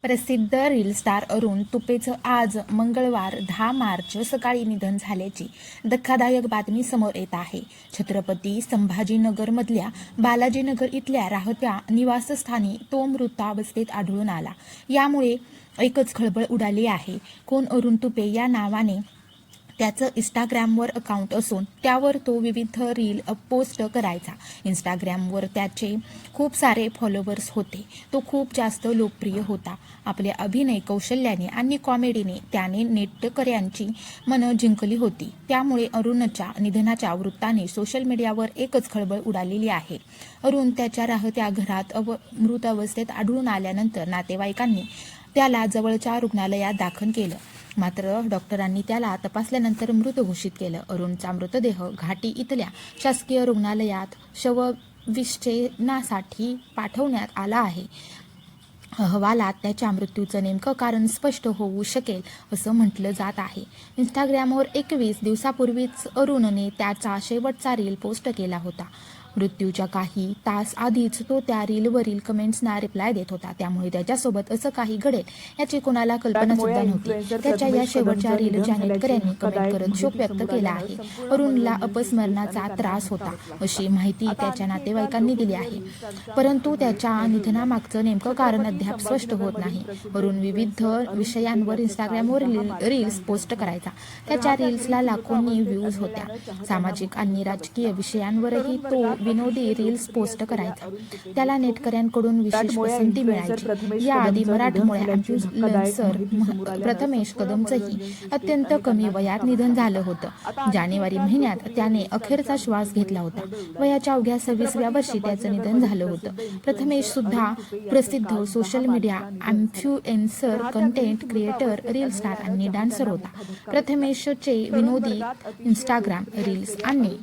प्रसिद्ध reel star Arun तुपेचं आज मंगळवार 10 मार्च सकाळी निधन झाल्याची धक्कादायक बातमी समोर येत आहे. छत्रपती संभाजीनगरमधल्या बालाजीनगर इथल्या राहत्या निवासस्थानी तो मृतावस्थेत आढळून आला. यामुळे एकच खळबळ उडाली आहे. कोण अरुण तुपे या नावाने त्याचं इंस्टाग्रामवर अकाउंट असून त्यावर तो विविध रील पोस्ट करायचा. इंस्टाग्रामवर त्याचे खूप सारे फॉलोअर्स होते. तो खूप जास्त लोकप्रिय होता. आपल्या अभिनय कौशल्याने आणि कॉमेडीने त्याने नेटकऱ्यांची मनं जिंकली होती. त्यामुळे अरुणच्या निधनाच्या वृत्ताने सोशल मीडियावर एकच खळबळ उडालेली आहे. अरुण त्याच्या राहत्या घरात मृत अवस्थेत आढळून आल्यानंतर नातेवाईकांनी त्याला जवळच्या रुग्णालयात दाखल केलं. मात्र डॉक्टरांनी त्याला तपासल्यानंतर मृत घोषित केलं. अरुणचा मृतदेह घाटी इथल्या शासकीय रुग्णालयात शवविच्छेदनासाठी पाठवण्यात आला आहे. अहवालात त्याच्या मृत्यूचं नेमकं कारण स्पष्ट होऊ शकेल असं म्हटलं जात आहे. इंस्टाग्रामवर 21 दिवसापूर्वीच अरुणने त्याचा शेवटचा रील पोस्ट केला होता. मृत्यूच्या काही तास आधीच तो त्या रीलवरील कमेंट्सना रिप्लाय देत होता. त्यामुळे त्याच्यासोबत असं काही घडेल याची कोणाला कल्पना सुद्धा नव्हती. त्याच्या या शेवटच्या रीलच्या नेटकऱ्यांनी कमेंट करत शोक व्यक्त केला आहे. अरुणला अपस्मरणाचा त्रास होता अशी माहिती त्याच्या नातेवाईकांनी दिली आहे. परंतु त्याच्या निधनामागचं नेमकं कारण अद्याप स्पष्ट होत नाही. अरुण विविध विषयांवर इंस्टाग्रामवर रील्स पोस्ट करायचा. त्याच्या रील्सला लाखोंनी व्ह्यूज होत्या. सामाजिक आणि राजकीय विषयांवरही तो विनोदी रील्स पोस्ट करायचा. त्याला नेटकऱ्यांकडून विशेष पसंती मिळायची. याआधी मराठमोळ्या इन्फ्लुएन्सर प्रथमेश कदमचंही अत्यंत कमी वयात निधन झालं होतं. जानेवारी महिन्यात त्याने अखेरचा श्वास घेतला होता. वयाच्या अवघ्या 26व्या वर्षी त्याचं निधन झालं होतं. प्रथमेश सुद्धा प्रसिद्ध social media influencer, content creator, reel star आणि डान्सर होता. प्रथमेशचे विनोदी इंस्टाग्राम रील्स आणि